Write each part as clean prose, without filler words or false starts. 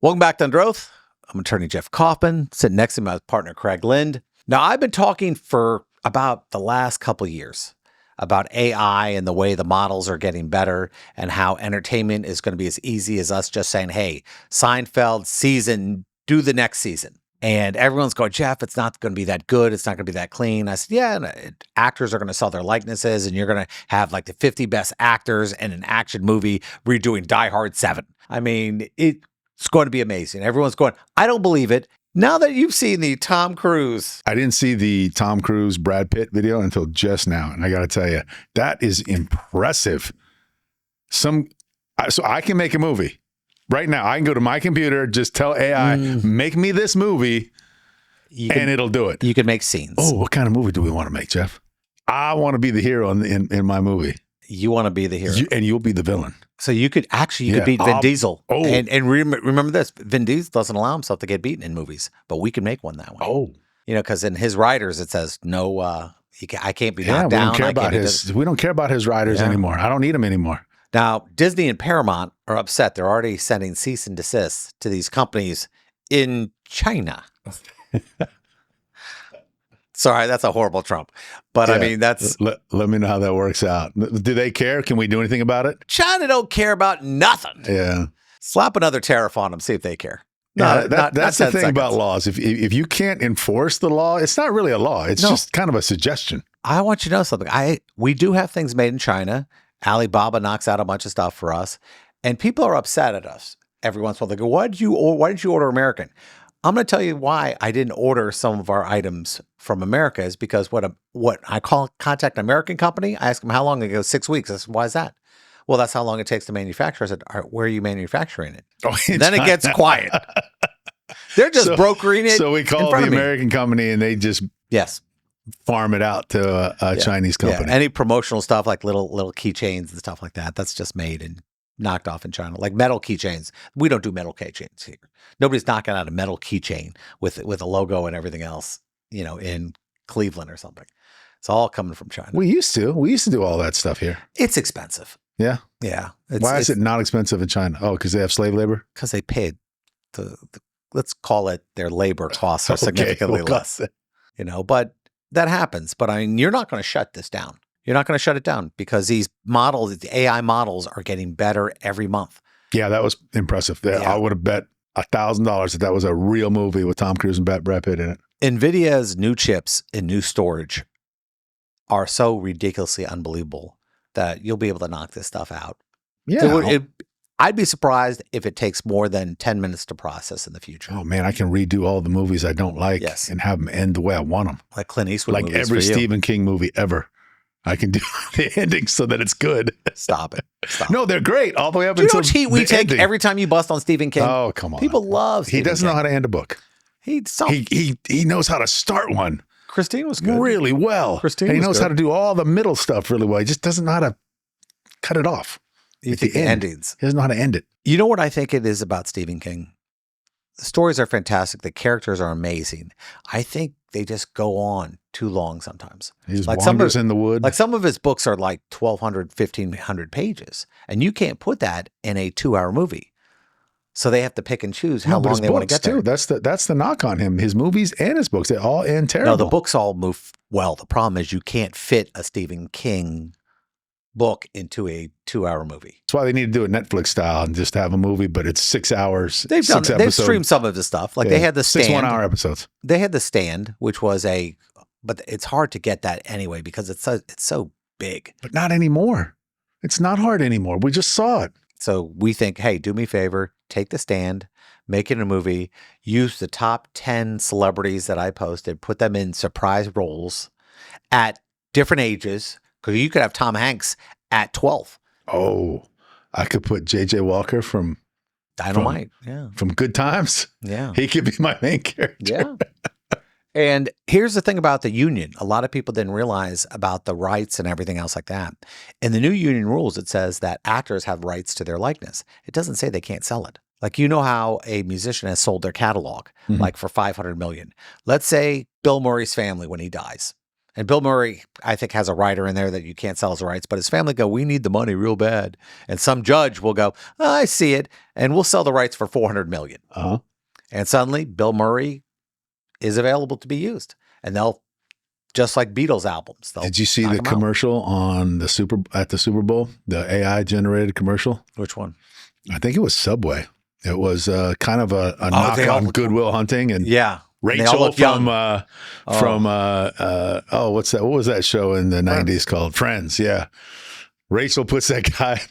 Welcome back to Under Oath. I'm attorney Jeff Kaufman, sitting next to my partner Craig Lynd. Now, I've been talking for about the last couple of years about AI and the way the models are getting better and how entertainment is going to be as easy as us just saying, hey, Seinfeld season, do the next season. And everyone's going, Jeff, it's not going to be that good. It's not going to be that clean. I said, yeah, actors are going to sell their likenesses and you're going to have like the 50 best actors in an action movie redoing Die Hard 7. I mean, it's going to be amazing. Everyone's going, I don't believe it. Now that you've seen the Tom Cruise. I didn't see the Tom Cruise, Brad Pitt video until just now. And I got to tell you, that is impressive. So I can make a movie right now. I can go to my computer, just tell AI, make me this movie, and it'll do it. You can make scenes. Oh, what kind of movie do we want to make, Jeff? I want to be the hero in my movie. You want to be the hero. And you'll be the villain. So you could beat Vin Diesel. Oh. And remember this, Vin Diesel doesn't allow himself to get beaten in movies, but we can make one that way. Oh. You know, because in his riders, it says, no, I can't be knocked down. We don't care about his riders anymore. I don't need them anymore. Now, Disney and Paramount are upset. They're already sending cease and desist to these companies in China. Sorry, that's a horrible Trump. But I mean, that's... Let me know how that works out. Do they care? Can we do anything about it? China don't care about nothing. Yeah. Slap another tariff on them, see if they care. No, that's the thing about laws. If you can't enforce the law, it's not really a law. It's just kind of a suggestion. I want you to know something. We do have things made in China. Alibaba knocks out a bunch of stuff for us. And people are upset at us every once in a while. They go, why did you order American? I'm going to tell you why I didn't order some of our items from America is because what I contact an American company, I ask them how long. They go 6 weeks. I said, why is that? Well, that's how long it takes to manufacture. I said, all right, where are you manufacturing it? Oh, then it gets quiet. They're just brokering it. So we call the American company and they just farm it out to a Chinese company. Yeah. Any promotional stuff like little keychains and stuff like that, that's just made and knocked off in China. Like metal keychains. We don't do metal keychains here. Nobody's knocking out a metal keychain with a logo and everything else, you know, in Cleveland or something. It's all coming from China. We used to do all that stuff here. It's expensive. Yeah. Yeah. Why is it not expensive in China? Oh, because they have slave labor? Because they paid let's call it their labor costs are significantly less. You know, but that happens. But I mean, you're not going to shut this down. You're not going to shut it down because these models, the AI models are getting better every month. Yeah, that was impressive. I would have bet $1,000 that was a real movie with Tom Cruise and Brad Pitt in it. NVIDIA's new chips and new storage are so ridiculously unbelievable that you'll be able to knock this stuff out. Yeah. I'd be surprised if it takes more than 10 minutes to process in the future. Oh, man, I can redo all the movies I don't like and have them end the way I want them. Like Clint Eastwood like movies every Stephen King movie ever. I can do the ending so that it's good. Stop it. No, they're great all the way up until the ending. Do you know how much heat we take every time you bust on Stephen King? Oh, come on. People love Stephen King. He doesn't know how to end a book. He knows how to start one. Christine was good. Really well. Christine and he was knows good. how to do all the middle stuff really well. He just doesn't know how to cut it off. You think the endings. He doesn't know how to end it. You know what I think it is about Stephen King? The stories are fantastic. The characters are amazing. I think they just go on too long sometimes. He just wanders in the wood. Like some of his books are like 1,200, 1,500 pages. And you can't put that in a 2-hour movie. So they have to pick and choose how long they want to get there. That's the knock on him. His movies and his books, they all end terrible. No, the books all move well. The problem is you can't fit a Stephen King book into a 2-hour movie. That's why they need to do it Netflix style and just have a movie, but it's 6 hours. They've streamed some of the stuff. Like they had the Stand. 6 1-hour episodes. They had the Stand, which was but it's hard to get that anyway because it's so big. But not anymore. It's not hard anymore. We just saw it. So we think, hey, do me a favor, take the Stand, make it a movie, use the top 10 celebrities that I posted, put them in surprise roles at different ages. Because you could have Tom Hanks at 12. Oh, I could put J.J. Walker from Dynamite. From Good Times. Yeah. He could be my main character. Yeah. And here's the thing about the union. A lot of people didn't realize about the rights and everything else like that. In the new union rules, it says that actors have rights to their likeness. It doesn't say they can't sell it. Like, you know how a musician has sold their catalog, like for $500 million. Let's say Bill Murray's family when he dies. And Bill Murray, I think, has a writer in there that you can't sell his rights, but his family go, we need the money real bad. And some judge will go, oh, I see it, and we'll sell the rights for $400 million. Uh-huh. And suddenly, Bill Murray is available to be used. And they'll, just like Beatles albums. Did you see the commercial on the Super Bowl? The AI generated commercial? Which one? I think it was Subway. It was kind of a knock on Good Will Hunting, and Rachel from what's that? What was that show in the '90s called? Friends. Yeah. Rachel puts that guy,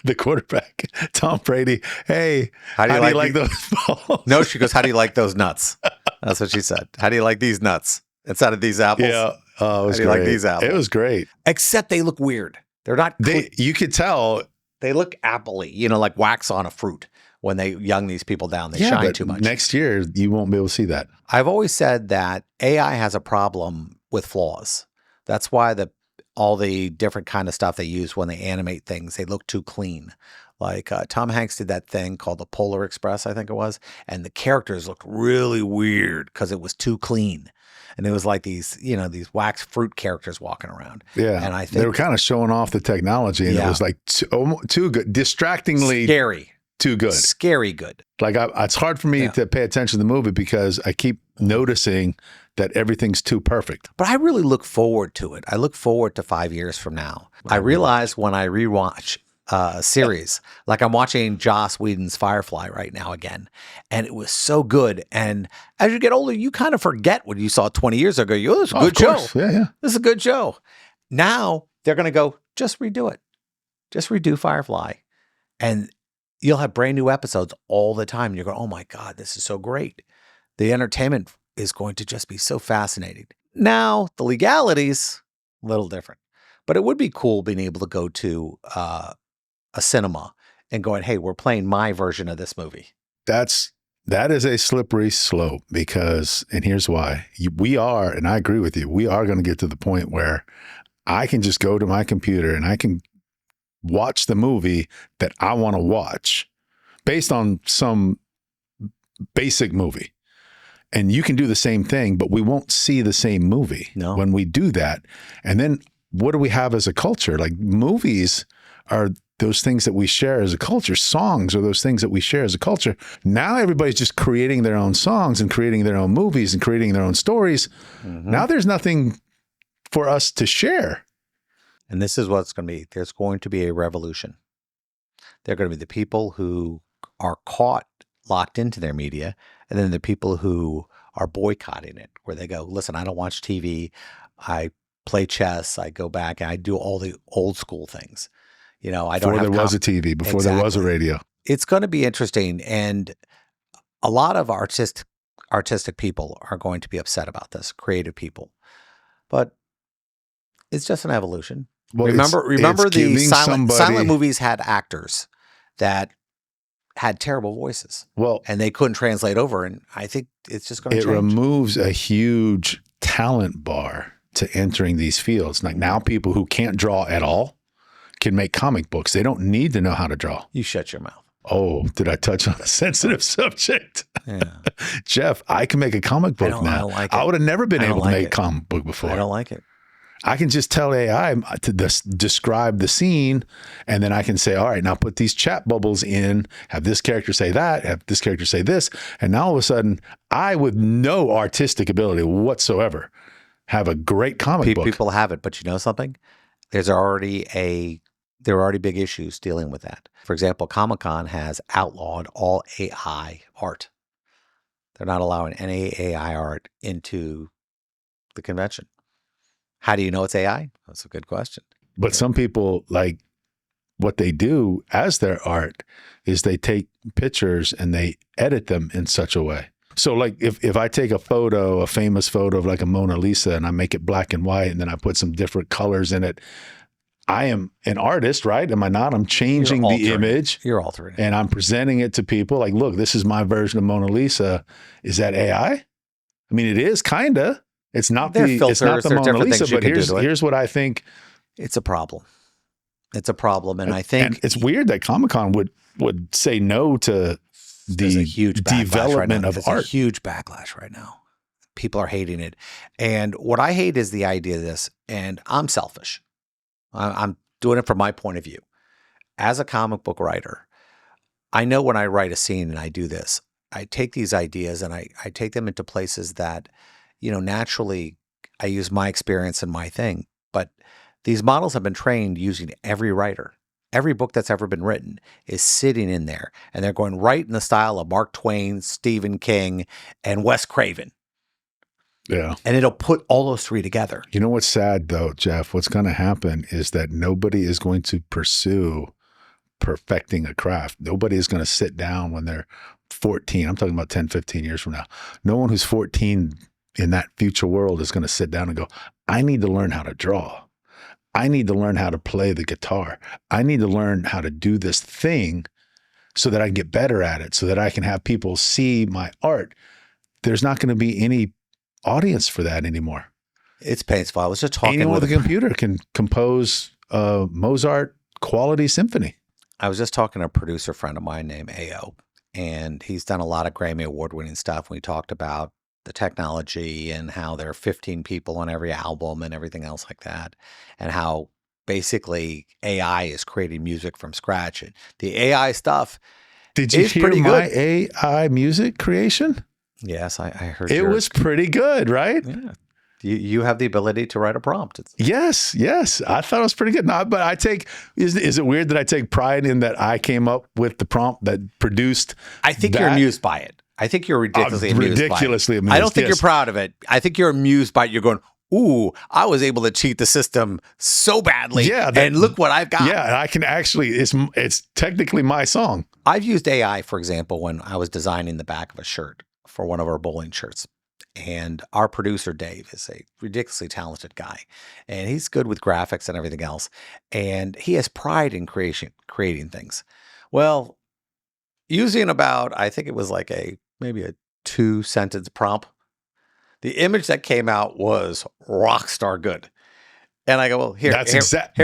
the quarterback, Tom Brady. Hey, how do you like those balls? No, she goes, how do you like those nuts? That's what she said. How do you like these nuts instead of these apples? Yeah. Oh, it was great. How do you like these apples? It was great. Except they look weird. They're not. You could tell. They look apple-y, like wax on a fruit. When they young these people down, they shine too much. Next year, you won't be able to see that. I've always said that AI has a problem with flaws. That's why all the different kind of stuff they use when they animate things, they look too clean. Like Tom Hanks did that thing called the Polar Express, I think it was, and the characters looked really weird because it was too clean. And it was like these wax fruit characters walking around. Yeah, and I think they were kind of showing off the technology, and it was like too good, distractingly scary. Too good. Scary good. Like it's hard for me to pay attention to the movie because I keep noticing that everything's too perfect. But I really look forward to it. I look forward to 5 years from now. I realize when I rewatch a series, like I'm watching Joss Whedon's Firefly right now again, and it was so good. And as you get older, you kind of forget what you saw 20 years ago. You go, this is a good show. Yeah. This is a good show. Now they're going to go, just redo it. Just redo Firefly. And you'll have brand new episodes all the time. And you're going, oh my God, this is so great. The entertainment is going to just be so fascinating. Now, the legalities, a little different. But it would be cool being able to go to a cinema and going, hey, we're playing my version of this movie. That is a slippery slope because, and here's why. We are, and I agree with you, we are going to get to the point where I can just go to my computer and I can watch the movie that I want to watch based on some basic movie. And you can do the same thing, but we won't see the same movie when we do that. And then what do we have as a culture? Like movies are those things that we share as a culture. Songs are those things that we share as a culture. Now everybody's just creating their own songs and creating their own movies and creating their own stories. Mm-hmm. Now there's nothing for us to share. And this is what it's going to be. There's going to be a revolution. They're going to be the people who are locked into their media, and then the people who are boycotting it, where they go, listen, I don't watch TV. I play chess. I go back and I do all the old school things. I don't have before there was a TV, before there was a radio. It's going to be interesting. And a lot of artistic people are going to be upset about this, creative people. But it's just an evolution. Well, remember the silent movies had actors that had terrible voices. Well, and they couldn't translate over. And I think it's just going to change. It removes a huge talent bar to entering these fields. Like now people who can't draw at all can make comic books. They don't need to know how to draw. You shut your mouth. Oh, did I touch on a sensitive subject? Yeah. Jeff, I can make a comic book now. I don't like it. I would have never been able to make a comic book before. I don't like it. I can just tell AI to describe the scene, and then I can say, all right, now put these chat bubbles in, have this character say that, have this character say this, and now all of a sudden, I, with no artistic ability whatsoever, have a great comic book. People have it, but you know something? There are already big issues dealing with that. For example, Comic-Con has outlawed all AI art. They're not allowing any AI art into the convention. How do you know it's AI? That's a good question. But some people, like, what they do as their art is they take pictures and they edit them in such a way. So like if I take a famous photo of like a Mona Lisa, and I make it black and white, and then I put some different colors in it, I am an artist, right? Am I not? I'm changing the image. You're altering it. And I'm presenting it to people like, look, this is my version of Mona Lisa. Is that AI? I mean, it is kind of. It's not the Mona Lisa, but here's what I think. It's a problem. It's a problem. And I think and it's weird that Comic-Con would say no to the huge development of art. There's a huge backlash right now. people are hating it. And what I hate is the idea of this, and I'm selfish. I'm doing it from my point of view. As a comic book writer, I know when I write a scene and I do this, I take these ideas and I take them into places that, naturally I use my experience and my thing. But these models have been trained using every writer. Every book that's ever been written is sitting in there, and they're going right in the style of Mark Twain, Stephen King, and Wes Craven. Yeah. And it'll put all those three together. You know what's sad though, Jeff? What's going to happen is that nobody is going to pursue perfecting a craft. Nobody is going to sit down when they're 14. I'm talking about 10, 15 years from now. No one who's 14 in that future world is going to sit down and go, I need to learn how to draw. I need to learn how to play the guitar. I need to learn how to do this thing so that I can get better at it, so that I can have people see my art. There's not going to be any audience for that anymore. It's painful. I was just talking Anyone with a computer can compose a Mozart quality symphony. I was just talking to a producer friend of mine named AO, and he's done a lot of Grammy Award-winning stuff. We talked about the technology and how there are 15 people on every album and everything else like that, and how basically AI is creating music from scratch. And the AI stuff Did you is hear pretty my good. AI music creation? Yes, I heard It was pretty good, right? Yeah. You have the ability to write a prompt. Yes. I thought it was pretty good. No, but is it weird that I take pride in that I came up with the prompt that produced I think that? you're amused by it. I think you're ridiculously amused by it. I don't think you're proud of it. I think you're amused by it. You're going, ooh, I was able to cheat the system so badly. Yeah, and look what I've got. Yeah, and I can actually, it's technically my song. I've used AI, for example, when I was designing the back of a shirt for one of our bowling shirts. And our producer, Dave, is a ridiculously talented guy. And he's good with graphics and everything else. And he has pride in creating things. Well, using about, I think it was like maybe a 2-sentence prompt, the image that came out was rock star good. And I go, well, here,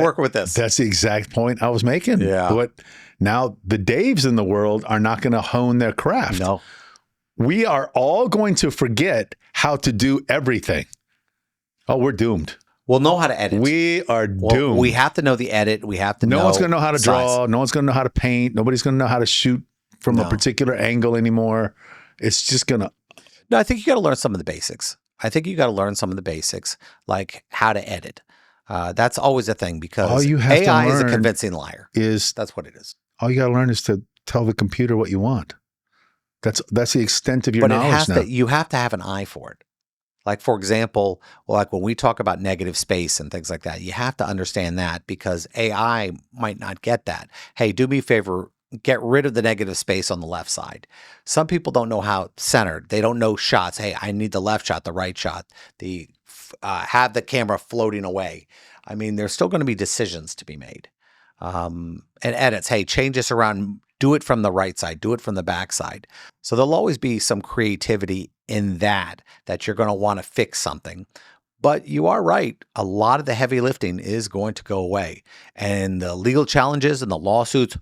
work with this. That's the exact point I was making. Yeah. But now the Daves in the world are not going to hone their craft. No. We are all going to forget how to do everything. Oh, we're doomed. We'll know how to edit. We are doomed. We have to know the edit. We have to know. No one's going to know how to draw. size. No one's going to know how to paint. Nobody's going to know how to shoot from a particular angle anymore. It's just going to. No, I think you got to learn some of the basics. Like how to edit. That's always a thing because AI is a convincing liar. That's what it is. All you got to learn is to tell the computer what you want. That's the extent of your knowledge now. You have to have an eye for it. Like, for example, like when we talk about negative space and things like that, you have to understand that because AI might not get that. Hey, do me a favor, get rid of the negative space on the left side. Some people don't know how it's centered. They don't know shots. Hey, I need the left shot, the right shot, have the camera floating away. I mean, there's still going to be decisions to be made. And edits. Hey, change this around. Do it from the right side. Do it from the back side. So there'll always be some creativity in that you're going to want to fix something. But you are right. A lot of the heavy lifting is going to go away. And the legal challenges and the lawsuits,